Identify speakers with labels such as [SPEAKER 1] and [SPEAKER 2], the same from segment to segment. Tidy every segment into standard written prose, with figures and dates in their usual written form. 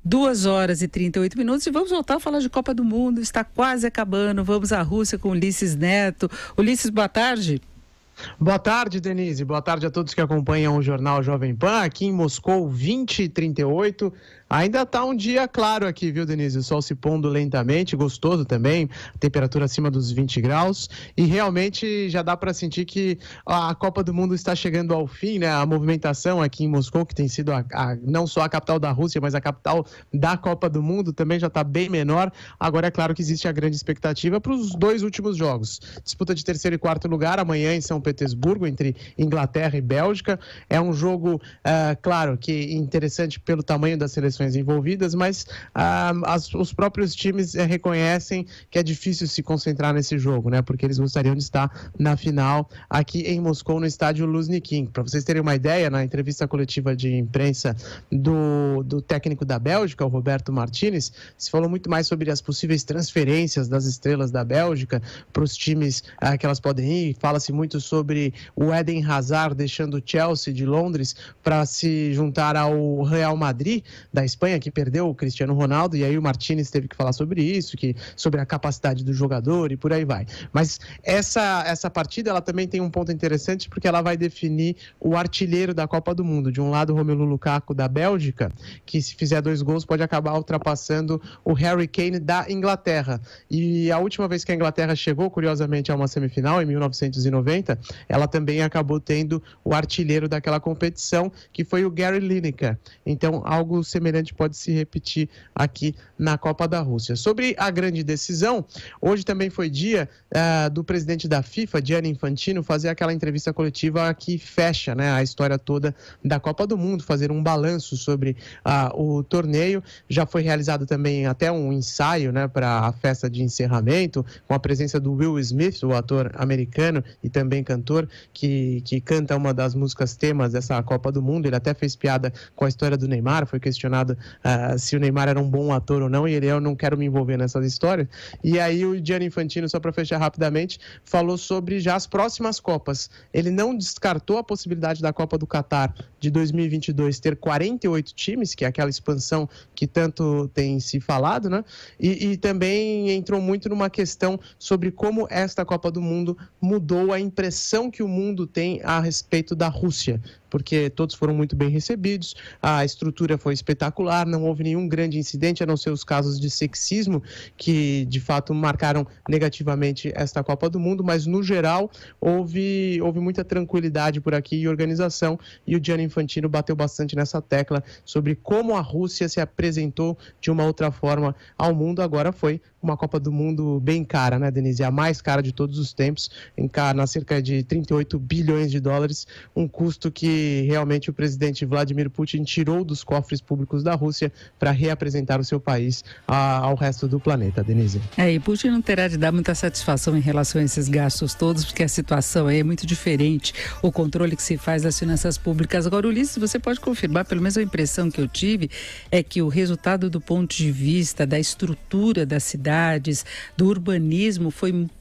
[SPEAKER 1] 2h38 e vamos voltar a falar de Copa do Mundo. Está quase acabando. Vamos à Rússia com Ulisses Neto. Ulisses, boa tarde.
[SPEAKER 2] Boa tarde, Denise. Boa tarde a todos que acompanham o Jornal Jovem Pan. Aqui em Moscou, 20h38. Ainda está um dia claro aqui, viu, Denise? O sol se pondo lentamente, gostoso também, temperatura acima dos 20 graus. E realmente já dá para sentir que a Copa do Mundo está chegando ao fim, né? A movimentação aqui em Moscou, que tem sido não só a capital da Rússia, mas a capital da Copa do Mundo, também já está bem menor. Agora é claro que existe a grande expectativa para os dois últimos jogos. Disputa de terceiro e quarto lugar, amanhã em São Petersburgo, entre Inglaterra e Bélgica. É um jogo, claro, que interessante pelo tamanho das seleções envolvidas, mas os próprios times reconhecem que é difícil se concentrar nesse jogo, né? Porque eles gostariam de estar na final aqui em Moscou, no estádio Luzhniki. Para vocês terem uma ideia, na entrevista coletiva de imprensa do técnico da Bélgica, o Roberto Martinez, se falou muito mais sobre as possíveis transferências das estrelas da Bélgica para os times que elas podem ir. Fala-se muito sobre o Eden Hazard deixando o Chelsea de Londres para se juntar ao Real Madrid da Espanha, que perdeu o Cristiano Ronaldo, e aí o Martínez teve que falar sobre isso, sobre a capacidade do jogador e por aí vai. Mas essa partida, ela também tem um ponto interessante, porque ela vai definir o artilheiro da Copa do Mundo. De um lado, o Romelu Lukaku da Bélgica, que se fizer 2 gols pode acabar ultrapassando o Harry Kane da Inglaterra. E a última vez que a Inglaterra chegou, curiosamente, a uma semifinal, em 1990, ela também acabou tendo o artilheiro daquela competição, que foi o Gary Lineker. Então, algo semelhante pode se repetir aqui na Copa da Rússia. Sobre a grande decisão, hoje também foi dia do presidente da FIFA, Gianni Infantino, fazer aquela entrevista coletiva que fecha, né, a história toda da Copa do Mundo, fazer um balanço sobre o torneio. Já foi realizado também até um ensaio, né, para a festa de encerramento, com a presença do Will Smith, o ator americano e também cantor, que canta uma das músicas temas dessa Copa do Mundo. Ele até fez piada com a história do Neymar, foi questionado se o Neymar era um bom ator ou não, e eu não quero me envolver nessas histórias. E aí o Gianni Infantino, só para fechar rapidamente, falou sobre já as próximas Copas. Ele não descartou a possibilidade da Copa do Catar de 2022 ter 48 times, que é aquela expansão que tanto tem se falado, né? E também entrou muito numa questão sobre como esta Copa do Mundo mudou a impressão que o mundo tem a respeito da Rússia, porque todos foram muito bem recebidos, a estrutura foi espetacular, não houve nenhum grande incidente, a não ser os casos de sexismo, que de fato marcaram negativamente esta Copa do Mundo, mas no geral houve muita tranquilidade por aqui e organização, e o Gianni Infantino bateu bastante nessa tecla sobre como a Rússia se apresentou de uma outra forma ao mundo. Agora foi uma Copa do Mundo bem cara, né, Denise? A mais cara de todos os tempos, na cerca de 38 bilhões de dólares, um custo que realmente o presidente Vladimir Putin tirou dos cofres públicos da Rússia para reapresentar o seu país ao resto do planeta, Denise.
[SPEAKER 1] E Putin não terá de dar muita satisfação em relação a esses gastos todos, porque a situação aí é muito diferente, o controle que se faz das finanças públicas. Agora, Ulisses, você pode confirmar, pelo menos a impressão que eu tive, é que o resultado do ponto de vista da estrutura das cidades, do urbanismo,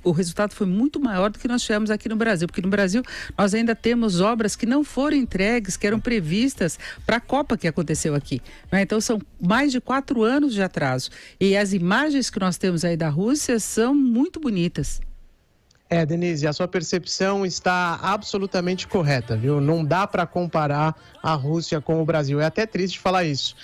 [SPEAKER 1] o resultado foi muito maior do que nós tivemos aqui no Brasil, porque no Brasil nós ainda temos obras que não foram entregues, que eram previstas para a Copa que aconteceu aqui, né? Então são mais de 4 anos de atraso, e as imagens que nós temos aí da Rússia são muito bonitas.
[SPEAKER 2] Denise, a sua percepção está absolutamente correta, viu? Não dá para comparar a Rússia com o Brasil. É até triste falar isso.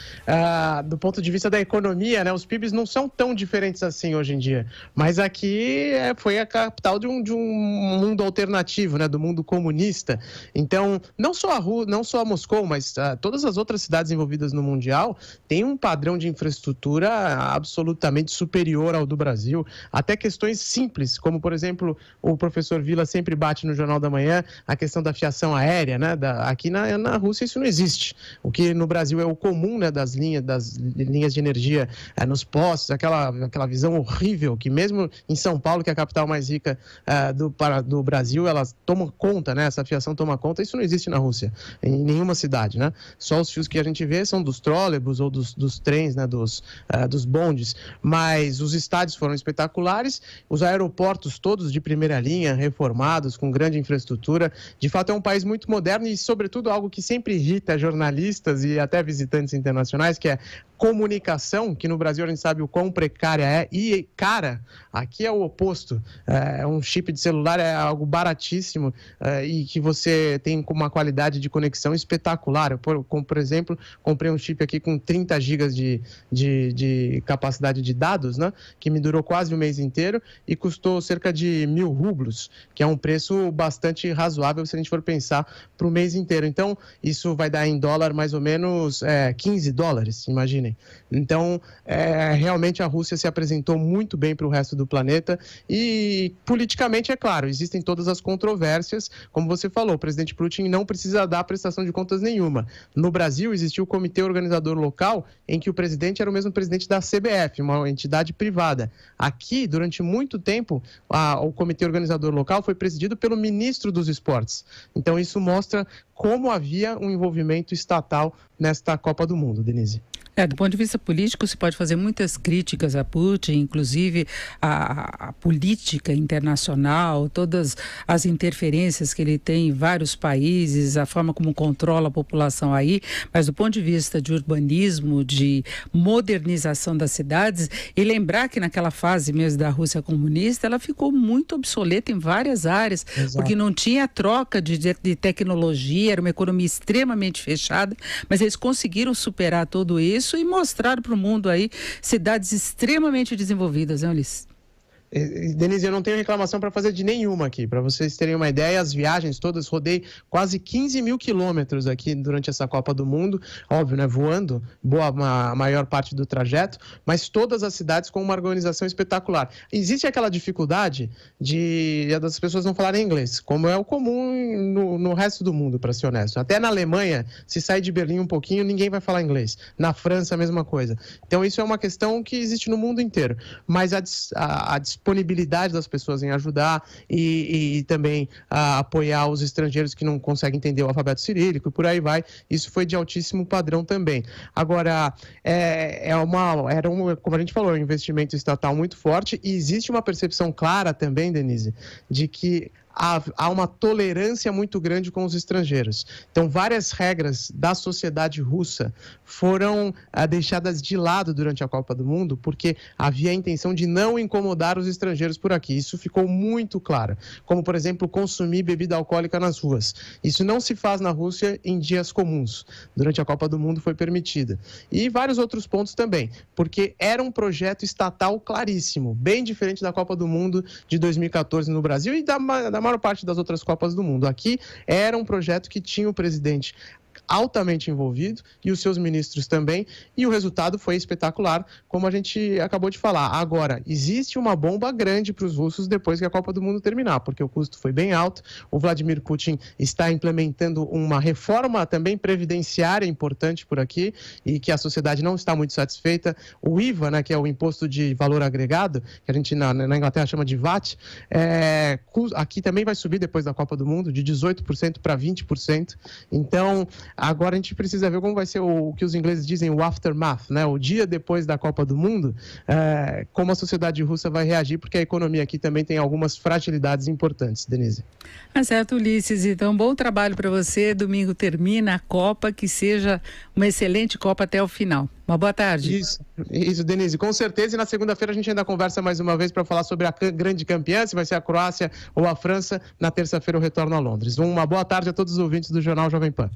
[SPEAKER 2] Do ponto de vista da economia, né, os PIBs não são tão diferentes assim hoje em dia. Mas aqui foi a capital de um mundo alternativo, né, do mundo comunista. Então, não só a Moscou, mas todas as outras cidades envolvidas no Mundial têm um padrão de infraestrutura absolutamente superior ao do Brasil. Até questões simples, como, por exemplo, o professor Vila sempre bate no Jornal da Manhã, a questão da fiação aérea, né? Aqui na Rússia isso não existe. O que no Brasil é o comum, né? Das linhas de energia nos postos, aquela visão horrível que mesmo em São Paulo, que é a capital mais rica do Brasil, elas tomam conta, né? Essa fiação toma conta. Isso não existe na Rússia, em nenhuma cidade, né? Só os fios que a gente vê são dos trólebus ou dos trens, né? Dos bondes. Mas os estádios foram espetaculares, os aeroportos todos de primeira linha, reformados, com grande infraestrutura. De fato, é um país muito moderno e, sobretudo, algo que sempre irrita jornalistas e até visitantes internacionais, que é comunicação, que no Brasil a gente sabe o quão precária é, e cara, aqui é o oposto. Um chip de celular é algo baratíssimo e que você tem uma qualidade de conexão espetacular. Por exemplo, comprei um chip aqui com 30 gigas de capacidade de dados, né, que me durou quase um mês inteiro e custou cerca de 1.000 rublos, que é um preço bastante razoável se a gente for pensar para o mês inteiro. Então, isso vai dar em dólar mais ou menos 15 dólares, imaginem. Então, realmente a Rússia se apresentou muito bem para o resto do planeta e, politicamente, é claro, existem todas as controvérsias. Como você falou, o presidente Putin não precisa dar prestação de contas nenhuma. No Brasil, existiu o comitê organizador local, em que o presidente era o mesmo presidente da CBF, uma entidade privada. Aqui, durante muito tempo, o comitê organizador local foi presidido pelo ministro dos esportes. Então, isso mostra como havia um envolvimento estatal nesta Copa do Mundo, Denise.
[SPEAKER 1] Do ponto de vista político, se pode fazer muitas críticas a Putin, inclusive a política internacional, todas as interferências que ele tem em vários países, a forma como controla a população aí, mas do ponto de vista de urbanismo, de modernização das cidades, e lembrar que naquela fase mesmo da Rússia comunista, ela ficou muito obsoleta em várias áreas, Exato. Porque não tinha troca de tecnologia, era uma economia extremamente fechada, mas eles conseguiram superar tudo isso e mostraram para o mundo aí cidades extremamente desenvolvidas, né, Ulisses?
[SPEAKER 2] Denise, eu não tenho reclamação para fazer de nenhuma aqui. Para vocês terem uma ideia, as viagens todas, rodei quase 15 mil quilômetros aqui durante essa Copa do Mundo. Óbvio, né? Voando, a maior parte do trajeto, mas todas as cidades com uma organização espetacular. Existe aquela dificuldade das pessoas não falarem inglês, como é o comum no resto do mundo, para ser honesto. Até na Alemanha, se sair de Berlim um pouquinho, ninguém vai falar inglês. Na França, a mesma coisa. Então, isso é uma questão que existe no mundo inteiro. Mas a disponibilidade das pessoas em ajudar e também apoiar os estrangeiros que não conseguem entender o alfabeto cirílico e por aí vai, isso foi de altíssimo padrão também. Agora, como a gente falou, um investimento estatal muito forte e existe uma percepção clara também, Denise, de que há uma tolerância muito grande com os estrangeiros. Então, várias regras da sociedade russa foram deixadas de lado durante a Copa do Mundo, porque havia a intenção de não incomodar os estrangeiros por aqui. Isso ficou muito claro. Como, por exemplo, consumir bebida alcoólica nas ruas. Isso não se faz na Rússia em dias comuns. Durante a Copa do Mundo foi permitida. E vários outros pontos também, porque era um projeto estatal claríssimo, bem diferente da Copa do Mundo de 2014 no Brasil e da maior parte das outras Copas do Mundo. Aqui era um projeto que tinha o presidente altamente envolvido e os seus ministros também, e o resultado foi espetacular, como a gente acabou de falar. Agora, existe uma bomba grande para os russos depois que a Copa do Mundo terminar, porque o custo foi bem alto, o Vladimir Putin está implementando uma reforma também previdenciária importante por aqui, e que a sociedade não está muito satisfeita. O IVA, né, que é o Imposto de Valor Agregado, que a gente na Inglaterra chama de VAT, aqui também vai subir depois da Copa do Mundo, de 18% para 20%. Então, agora a gente precisa ver como vai ser o que os ingleses dizem, o aftermath, né? O dia depois da Copa do Mundo, como a sociedade russa vai reagir, porque a economia aqui também tem algumas fragilidades importantes, Denise.
[SPEAKER 1] Certo, Ulisses. Então, bom trabalho para você. Domingo termina a Copa, que seja uma excelente Copa até o final. Uma boa tarde.
[SPEAKER 2] Isso, Denise, com certeza. E na segunda-feira a gente ainda conversa mais uma vez para falar sobre a grande campeã, se vai ser a Croácia ou a França. Na terça-feira eu retorno a Londres. Uma boa tarde a todos os ouvintes do Jornal Jovem Pan.